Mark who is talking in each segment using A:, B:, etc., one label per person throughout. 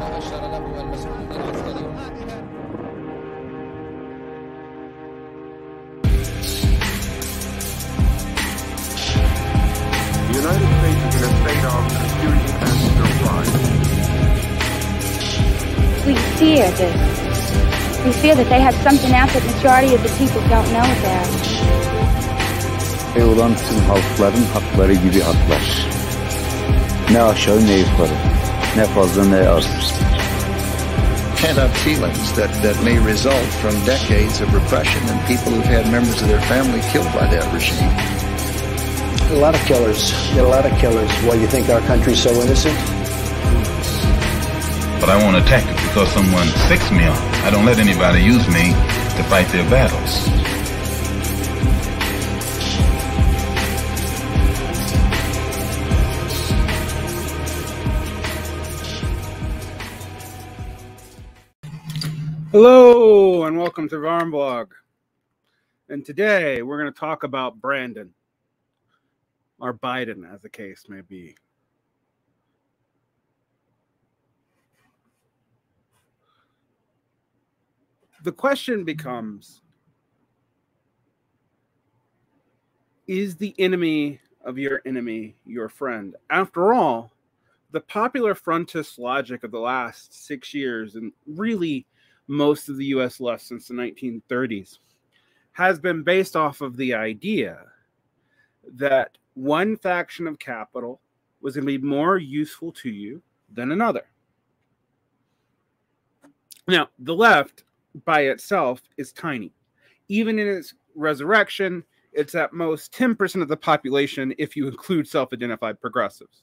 A: The United States is in a state of security and surprise.
B: We fear this. We fear that they have something out that majority of the people don't know about.
C: Olan tüm halkların hakları gibi haklar. Ne aşağı ne yukarı. Ne fazla ne az.
D: Pent-up feelings that may result from decades of repression and people who've had members of their family killed by that regime.
E: A lot of killers. A lot of killers. Why, you think our country's so innocent?
F: But I won't attack it because someone fixed me on it. I don't let anybody use me to fight their battles.
G: Hello and welcome to Varn Blog. And today we're going to talk about Brandon, or Biden as the case may be. The question becomes, is the enemy of your enemy your friend? After all, the popular frontist logic of the last 6 years, and really most of the U.S. left since the 1930s, has been based off of the idea that one faction of capital was going to be more useful to you than another. Now, the left by itself is tiny. Even in its resurrection, it's at most 10% of the population if you include self-identified progressives.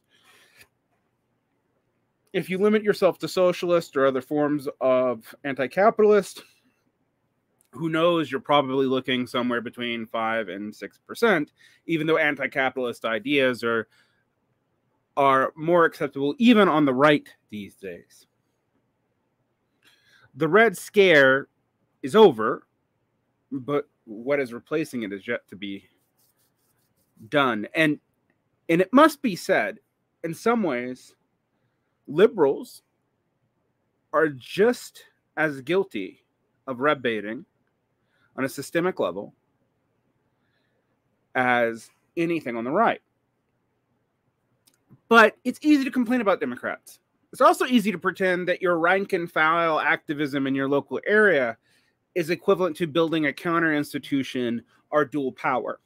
G: If you limit yourself to socialist or other forms of anti-capitalist, who knows, you're probably looking somewhere between 5 and 6%, even though anti-capitalist ideas are more acceptable even on the right these days. The Red Scare is over, but what is replacing it is yet to be done. And it must be said, in some ways, liberals are just as guilty of red baiting on a systemic level as anything on the right. But it's easy to complain about Democrats. It's also easy to pretend that your rank and file activism in your local area is equivalent to building a counter institution or dual power.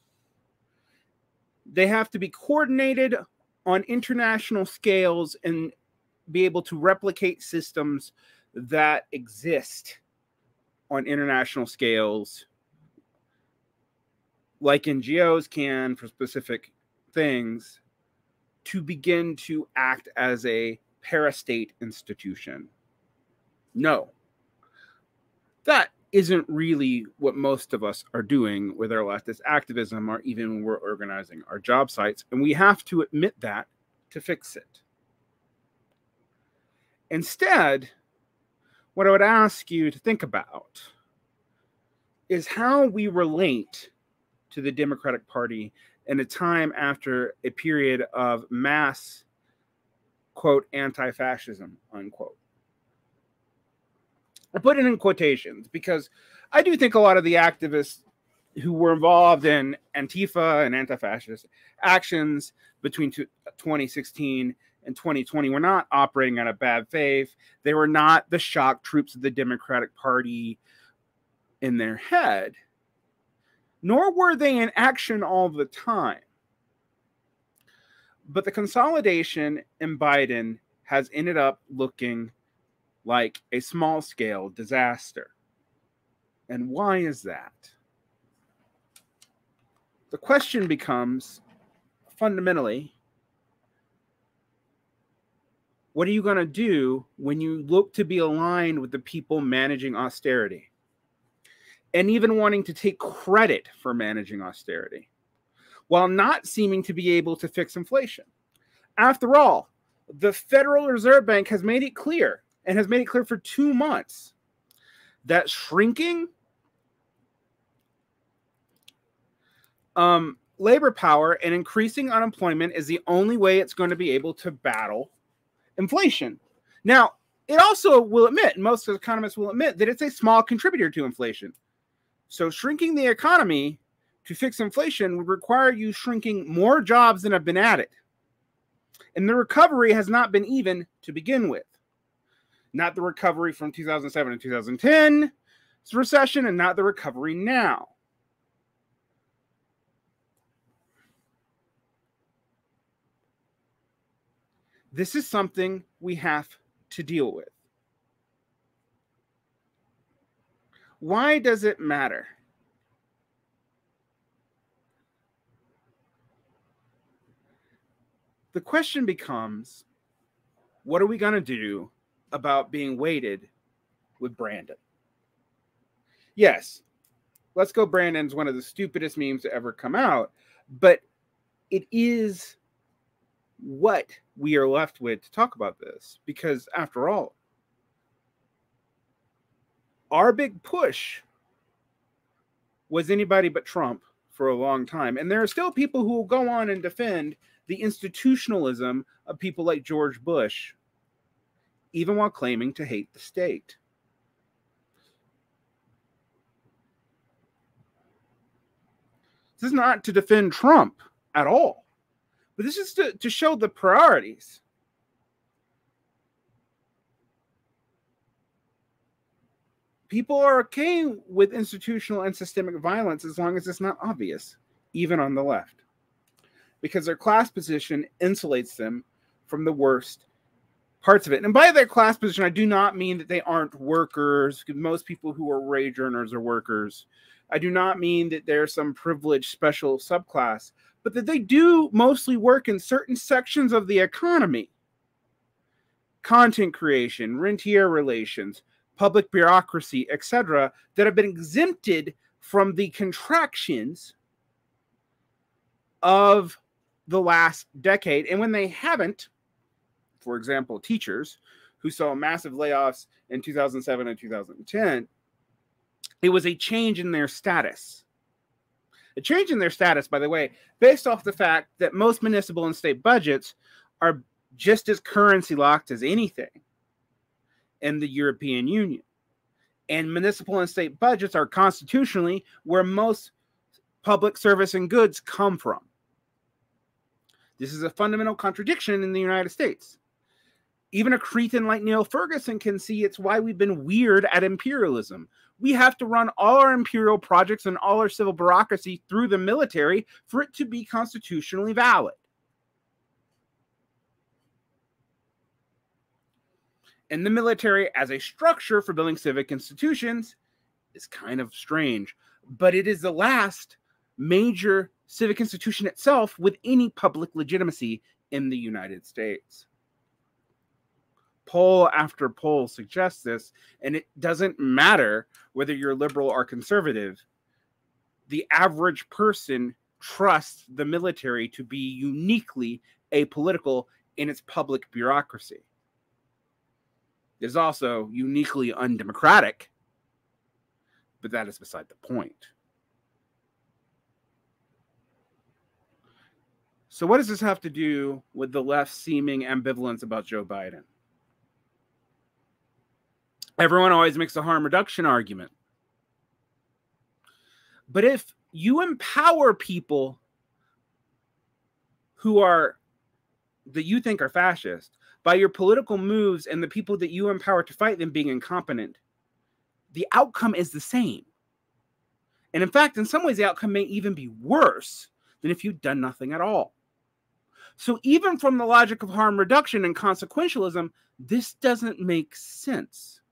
G: They have to be coordinated on international scales and be able to replicate systems that exist on international scales, like NGOs can for specific things, to begin to act as a parastate institution. No, that isn't really what most of us are doing with our leftist activism, or even when we're organizing our job sites, and we have to admit that to fix it. Instead, what I would ask you to think about is how we relate to the Democratic Party in a time after a period of mass, quote, anti-fascism, unquote. I put it in quotations because I do think a lot of the activists who were involved in Antifa and anti-fascist actions between 2016 and 2020 were not operating out of bad faith. They were not the shock troops of the Democratic Party in their head, nor were they in action all the time. But the consolidation in Biden has ended up looking like a small-scale disaster. And why is that? The question becomes, fundamentally, what are you going to do when you look to be aligned with the people managing austerity and even wanting to take credit for managing austerity while not seeming to be able to fix inflation? After all, the Federal Reserve Bank has made it clear, and has made it clear for 2 months, that shrinking labor power and increasing unemployment is the only way it's going to be able to battle inflation. Now, it also will admit, and most economists will admit, that it's a small contributor to inflation. So shrinking the economy to fix inflation would require you shrinking more jobs than have been added. And the recovery has not been even to begin with. Not the recovery from 2007 and 2010 recession, and not the recovery now. This is something we have to deal with. Why does it matter? The question becomes, what are we going to do about being weighted with Brandon? Yes, Let's Go Brandon's one of the stupidest memes to ever come out, but it is what we are left with to talk about this, because after all, our big push was anybody but Trump for a long time. And there are still people who will go on and defend the institutionalism of people like George Bush, even while claiming to hate the state. This is not to defend Trump at all, but this is to show the priorities. People are okay with institutional and systemic violence as long as it's not obvious, even on the left, because their class position insulates them from the worst parts of it. And by their class position, I do not mean that they aren't workers, because most people who are wage earners are workers. I do not mean that they're some privileged special subclass, but that they do mostly work in certain sections of the economy. Content creation, rentier relations, public bureaucracy, etc., that have been exempted from the contractions of the last decade. And when they haven't, for example, teachers who saw massive layoffs in 2007 and 2010, it was a change in their status. A change in their status, by the way, based off the fact that most municipal and state budgets are just as currency locked as anything in the European Union. And municipal and state budgets are constitutionally where most public service and goods come from. This is a fundamental contradiction in the United States. Even a cretin like Neil Ferguson can see it's why we've been weird at imperialism. We have to run all our imperial projects and all our civil bureaucracy through the military for it to be constitutionally valid. And the military as a structure for building civic institutions is kind of strange, but it is the last major civic institution itself with any public legitimacy in the United States. Poll after poll suggests this, and it doesn't matter whether you're liberal or conservative. The average person trusts the military to be uniquely apolitical in its public bureaucracy. It is also uniquely undemocratic, but that is beside the point. So what does this have to do with the left's seeming ambivalence about Joe Biden? Everyone always makes a harm reduction argument. But if you empower people who are, that you think are fascist, by your political moves and the people that you empower to fight them being incompetent, the outcome is the same. And in fact, in some ways, the outcome may even be worse than if you'd done nothing at all. So even from the logic of harm reduction and consequentialism, this doesn't make sense.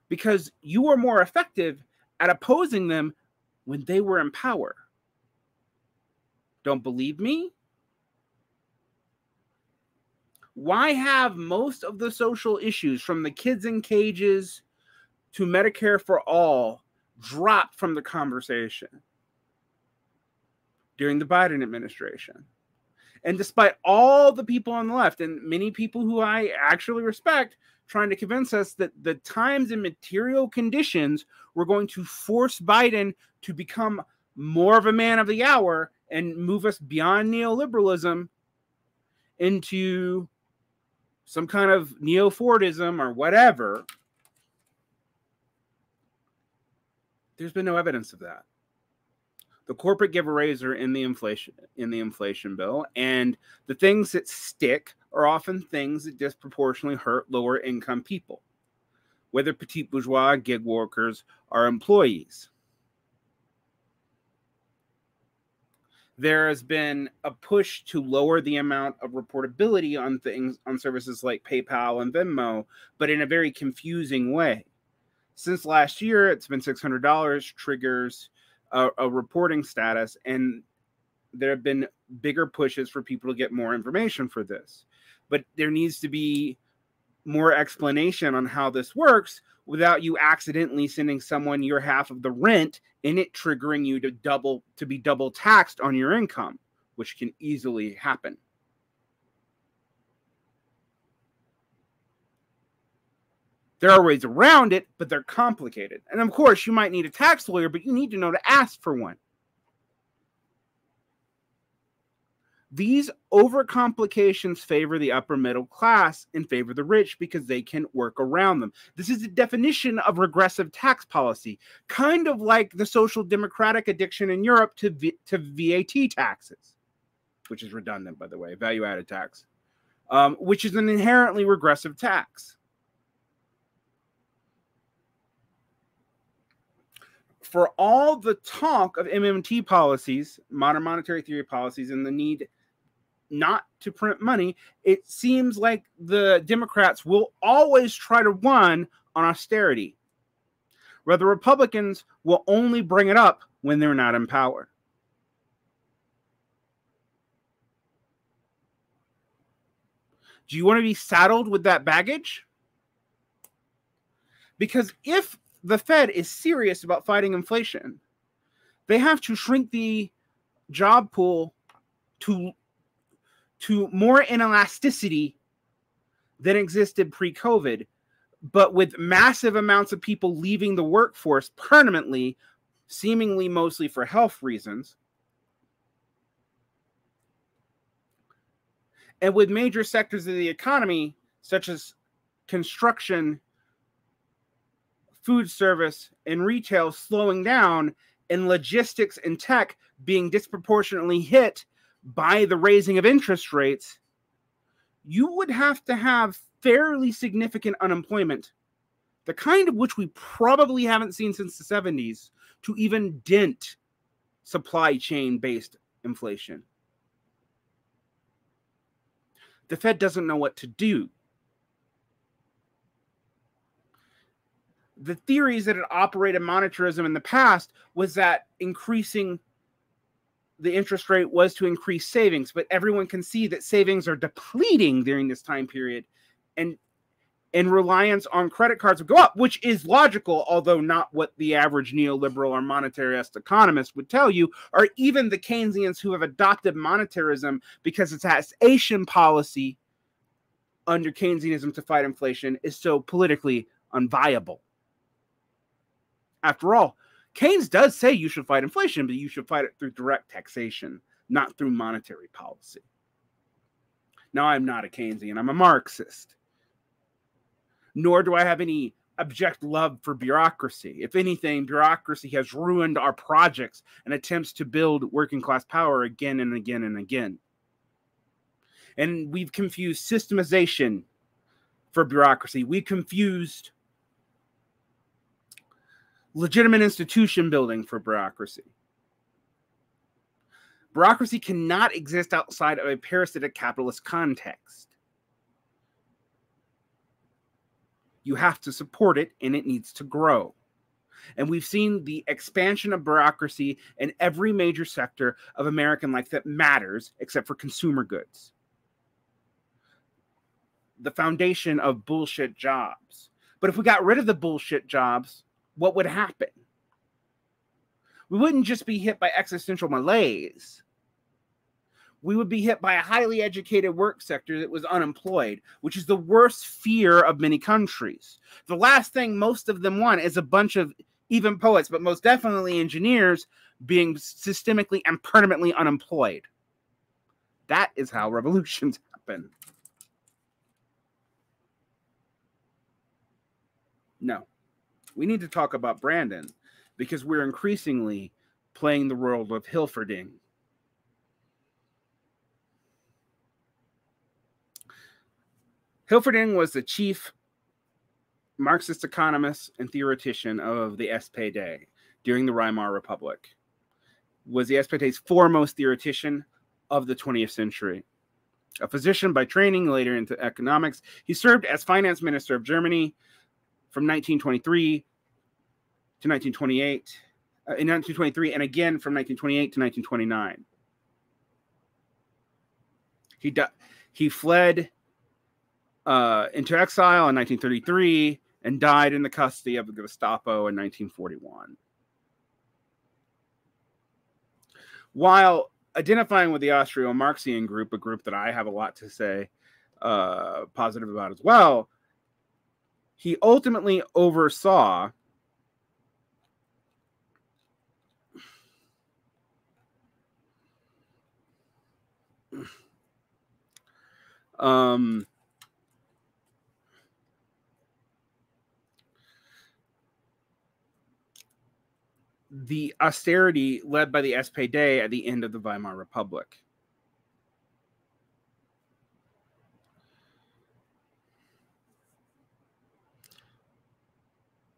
G: Because you were more effective at opposing them when they were in power. Don't believe me? Why have most of the social issues, from the kids in cages to Medicare for all, dropped from the conversation during the Biden administration? And despite all the people on the left, and many people who I actually respect, trying to convince us that the times and material conditions were going to force Biden to become more of a man of the hour and move us beyond neoliberalism into some kind of neo-Fordism or whatever. There's been no evidence of that. The corporate giveaways are in the inflation bill, and the things that stick are often things that disproportionately hurt lower income people, whether petit bourgeois, gig workers, or employees. There has been a push to lower the amount of reportability on things, on services like PayPal and Venmo, but in a very confusing way. Since last year, it's been $600, triggers a reporting status, and there have been bigger pushes for people to get more information for this. But there needs to be more explanation on how this works without you accidentally sending someone your half of the rent and it triggering you to be double taxed on your income, which can easily happen. There are ways around it, but they're complicated. And of course, you might need a tax lawyer, but you need to know to ask for one. These overcomplications favor the upper middle class and favor the rich because they can work around them. This is the definition of regressive tax policy, kind of like the social democratic addiction in Europe to VAT taxes, which is redundant, by the way, value-added tax, which is an inherently regressive tax. For all the talk of MMT policies, modern monetary theory policies, and the need not to print money, it seems like the Democrats will always try to run on austerity, where the Republicans will only bring it up when they're not in power. Do you want to be saddled with that baggage? Because if the Fed is serious about fighting inflation, they have to shrink the job pool to more inelasticity than existed pre-COVID, but with massive amounts of people leaving the workforce permanently, seemingly mostly for health reasons, and with major sectors of the economy, such as construction, food service, and retail slowing down, and logistics and tech being disproportionately hit by the raising of interest rates, you would have to have fairly significant unemployment, the kind of which we probably haven't seen since the 70s, to even dent supply chain-based inflation. The Fed doesn't know what to do. The theories that had operated monetarism in the past was that increasing the interest rate was to increase savings, but everyone can see that savings are depleting during this time period, and reliance on credit cards would go up, which is logical, although not what the average neoliberal or monetarist economist would tell you, or even the Keynesians who have adopted monetarism because its taxation policy under Keynesianism to fight inflation is so politically unviable. After all, Keynes does say you should fight inflation, but you should fight it through direct taxation, not through monetary policy. Now, I'm not a Keynesian. I'm a Marxist. Nor do I have any abject love for bureaucracy. If anything, bureaucracy has ruined our projects and attempts to build working class power again and again and again. And we've confused systemization for bureaucracy. We confused legitimate institution building for bureaucracy. Bureaucracy cannot exist outside of a parasitic capitalist context. You have to support it, and it needs to grow. And we've seen the expansion of bureaucracy in every major sector of American life that matters, except for consumer goods. The foundation of bullshit jobs. But if we got rid of the bullshit jobs, what would happen? We wouldn't just be hit by existential malaise. We would be hit by a highly educated work sector that was unemployed, which is the worst fear of many countries. The last thing most of them want is a bunch of even poets, but most definitely engineers, being systemically and permanently unemployed. That is how revolutions happen. we need to talk about Brandon, because we're increasingly playing the role of Hilferding. Hilferding was the chief Marxist economist and theoretician of the SPD during the Weimar Republic. Was the SPD's foremost theoretician of the 20th century. A physician by training, later into economics, he served as finance minister of Germany from 1923 to 1928, in 1923, and again from 1928 to 1929. He fled into exile in 1933 and died in the custody of the Gestapo in 1941. While identifying with the Austro-Marxian group, a group that I have a lot to say positive about as well, he ultimately oversaw the austerity led by the SPD at the end of the Weimar Republic.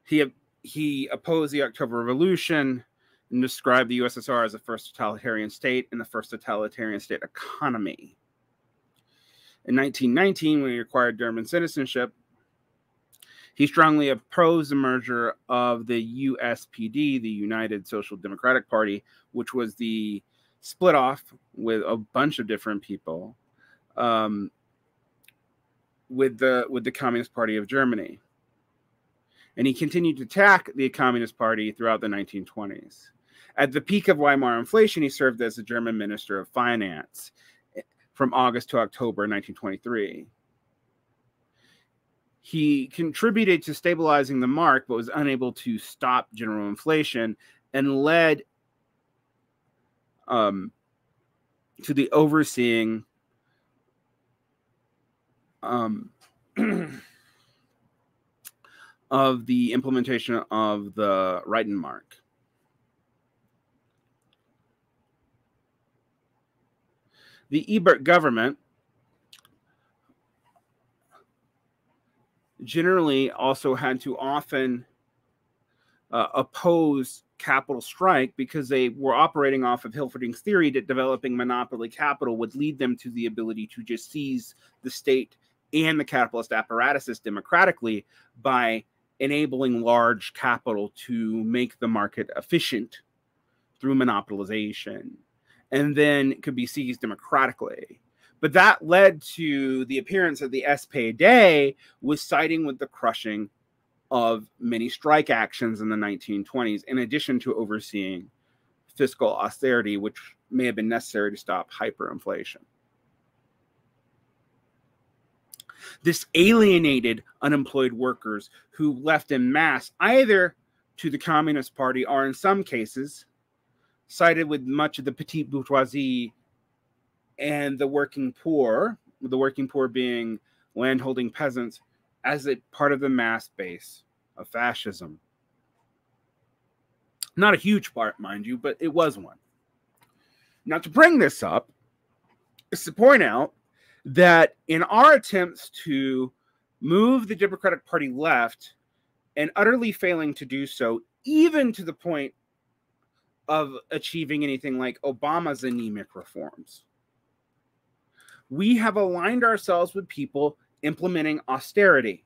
G: He opposed the October Revolution and described the USSR as the first totalitarian state and the first totalitarian state economy. In 1919, when he acquired German citizenship, he strongly opposed the merger of the USPD, the United Social Democratic Party, which was the split off with a bunch of different people, with the Communist Party of Germany. And he continued to attack the Communist Party throughout the 1920s. At the peak of Weimar inflation, he served as the German Minister of Finance from August to October 1923. He contributed to stabilizing the mark, but was unable to stop general inflation, and led to the overseeing of the implementation of the Reidenmark. The Ebert government generally also had to often oppose capital strike because they were operating off of Hilferding's theory that developing monopoly capital would lead them to the ability to just seize the state and the capitalist apparatuses democratically by enabling large capital to make the market efficient through monopolization, and then could be seized democratically. But that led to the appearance of the SPD was siding with the crushing of many strike actions in the 1920s, in addition to overseeing fiscal austerity, which may have been necessary to stop hyperinflation. This alienated unemployed workers who left en masse either to the Communist Party or, in some cases, sided with much of the petite bourgeoisie and the working poor being landholding peasants, as a part of the mass base of fascism. Not a huge part, mind you, but it was one. Now, to bring this up is to point out that in our attempts to move the Democratic Party left and utterly failing to do so, even to the point of achieving anything like Obama's anemic reforms, we have aligned ourselves with people implementing austerity.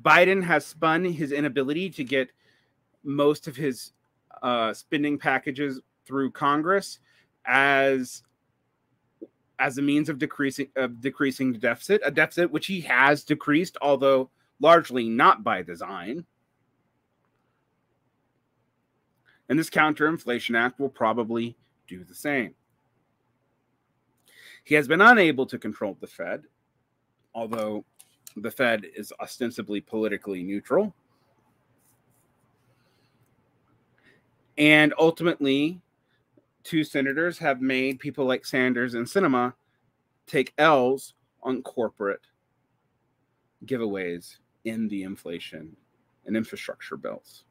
G: Biden has spun his inability to get most of his spending packages through Congress as a means of decreasing the deficit, a deficit which he has decreased, although largely not by design. And this Counter-Inflation Act will probably do the same. He has been unable to control the Fed, although the Fed is ostensibly politically neutral. And ultimately, two senators have made people like Sanders and Sinema take L's on corporate giveaways in the inflation and infrastructure bills.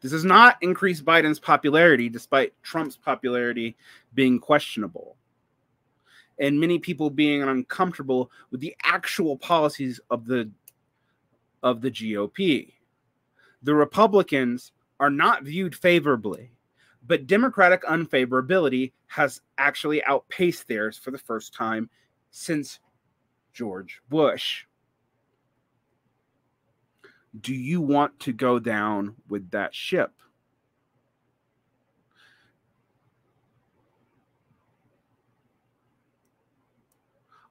G: This does not increase Biden's popularity, despite Trump's popularity being questionable, and many people being uncomfortable with the actual policies of the GOP. The Republicans are not viewed favorably, but Democratic unfavorability has actually outpaced theirs for the first time since George Bush. Do you want to go down with that ship?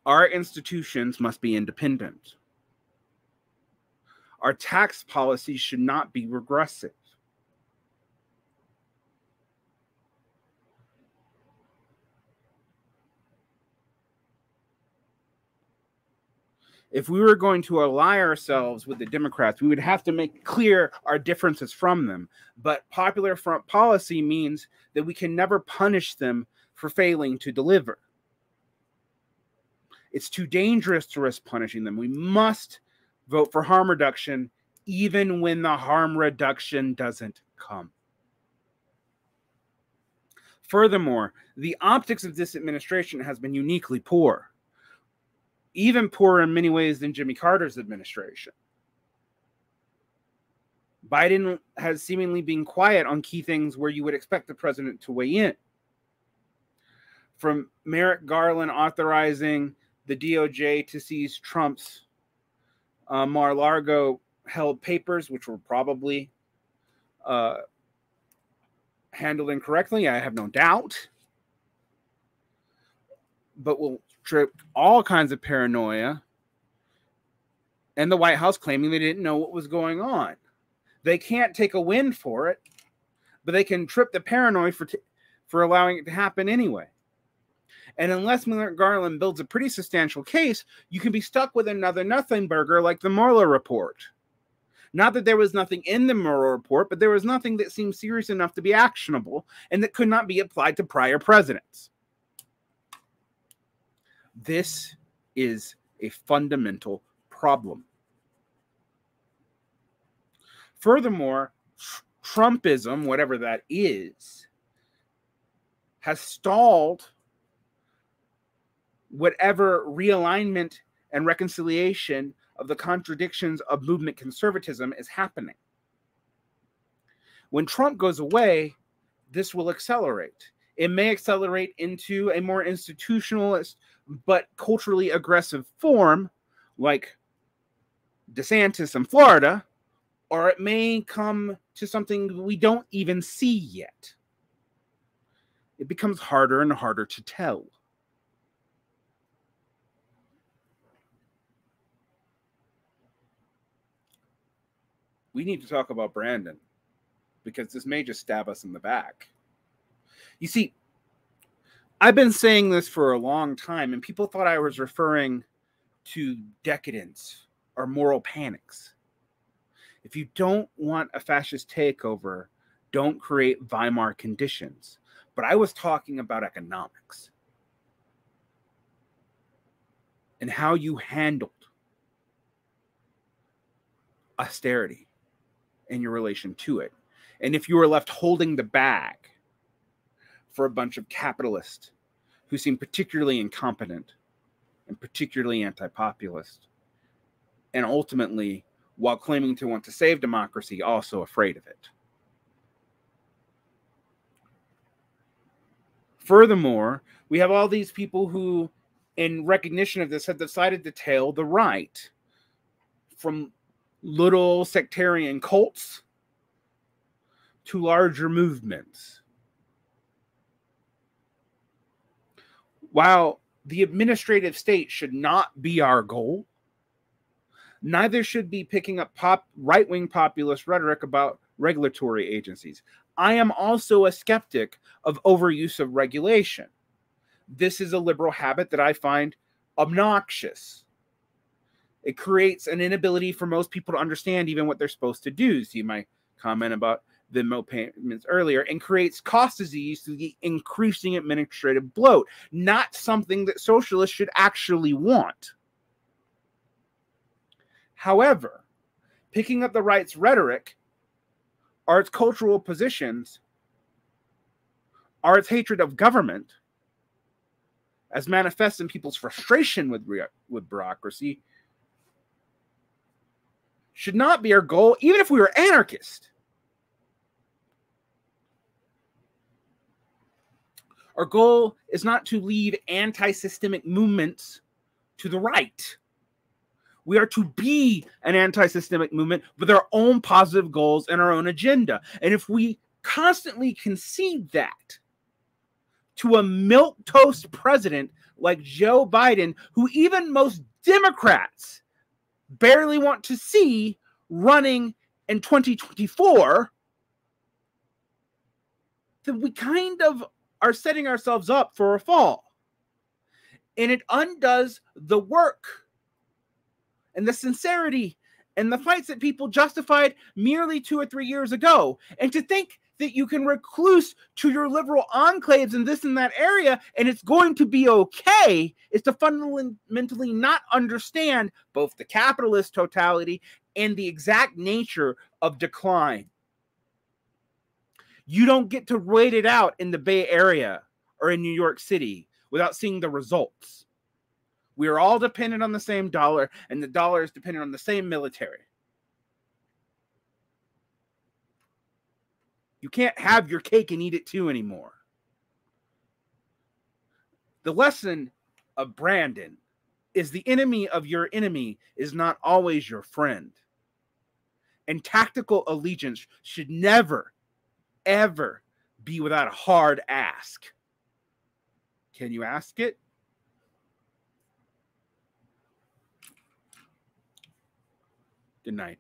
G: Our institutions must be independent. Our tax policies should not be regressive. If we were going to ally ourselves with the Democrats, we would have to make clear our differences from them. But popular front policy means that we can never punish them for failing to deliver. It's too dangerous to risk punishing them. We must vote for harm reduction, even when the harm reduction doesn't come. Furthermore, the optics of this administration has been uniquely poor. Even poorer in many ways than Jimmy Carter's administration. Biden has seemingly been quiet on key things where you would expect the president to weigh in. From Merrick Garland authorizing the DOJ to seize Trump's Mar-a-Lago held papers, which were probably handled incorrectly, I have no doubt, but will trip all kinds of paranoia, and the White House claiming they didn't know what was going on. They can't take a win for it, but they can trip the paranoia for allowing it to happen anyway. And unless Merrick Garland builds a pretty substantial case, you can be stuck with another nothing burger like the Mueller report. Not that there was nothing in the Mueller report, but there was nothing that seemed serious enough to be actionable and that could not be applied to prior presidents. This is a fundamental problem. Furthermore, Trumpism, whatever that is, has stalled whatever realignment and reconciliation of the contradictions of movement conservatism is happening. When Trump goes away, this will accelerate. It may accelerate into a more institutionalist but culturally aggressive form like DeSantis in Florida, or it may come to something we don't even see yet. It becomes harder and harder to tell. We need to talk about Brandon, because this may just stab us in the back. You see, I've been saying this for a long time, and people thought I was referring to decadence or moral panics. If you don't want a fascist takeover, don't create Weimar conditions. But I was talking about economics and how you handled austerity and your relation to it. And if you were left holding the bag for a bunch of capitalists who seem particularly incompetent and particularly anti-populist, and ultimately, while claiming to want to save democracy, also afraid of it. Furthermore, we have all these people who, in recognition of this, have decided to tail the right, from little sectarian cults to larger movements. While the administrative state should not be our goal, neither should be picking up right-wing populist rhetoric about regulatory agencies. I am also a skeptic of overuse of regulation. This is a liberal habit that I find obnoxious. It creates an inability for most people to understand even what they're supposed to do. See my comment about than Mo payments earlier, and creates cost disease through the increasing administrative bloat, not something that socialists should actually want. However, picking up the right's rhetoric are its cultural positions, are its hatred of government, as manifests in people's frustration with bureaucracy, should not be our goal, even if we were anarchist. Our goal is not to lead anti-systemic movements to the right. We are to be an anti-systemic movement with our own positive goals and our own agenda. And if we constantly concede that to a milquetoast president like Joe Biden, who even most Democrats barely want to see running in 2024, then we kind of are setting ourselves up for a fall. And it undoes the work and the sincerity and the fights that people justified merely 2 or 3 years ago. And to think that you can recluse to your liberal enclaves in this and that area and it's going to be okay is to fundamentally not understand both the capitalist totality and the exact nature of decline. You don't get to wait it out in the Bay Area or in New York City without seeing the results. We are all dependent on the same dollar, and the dollar is dependent on the same military. You can't have your cake and eat it too anymore. The lesson of Brandon is the enemy of your enemy is not always your friend. And tactical allegiance should never, ever be without a hard ask. Can you ask it? Good night.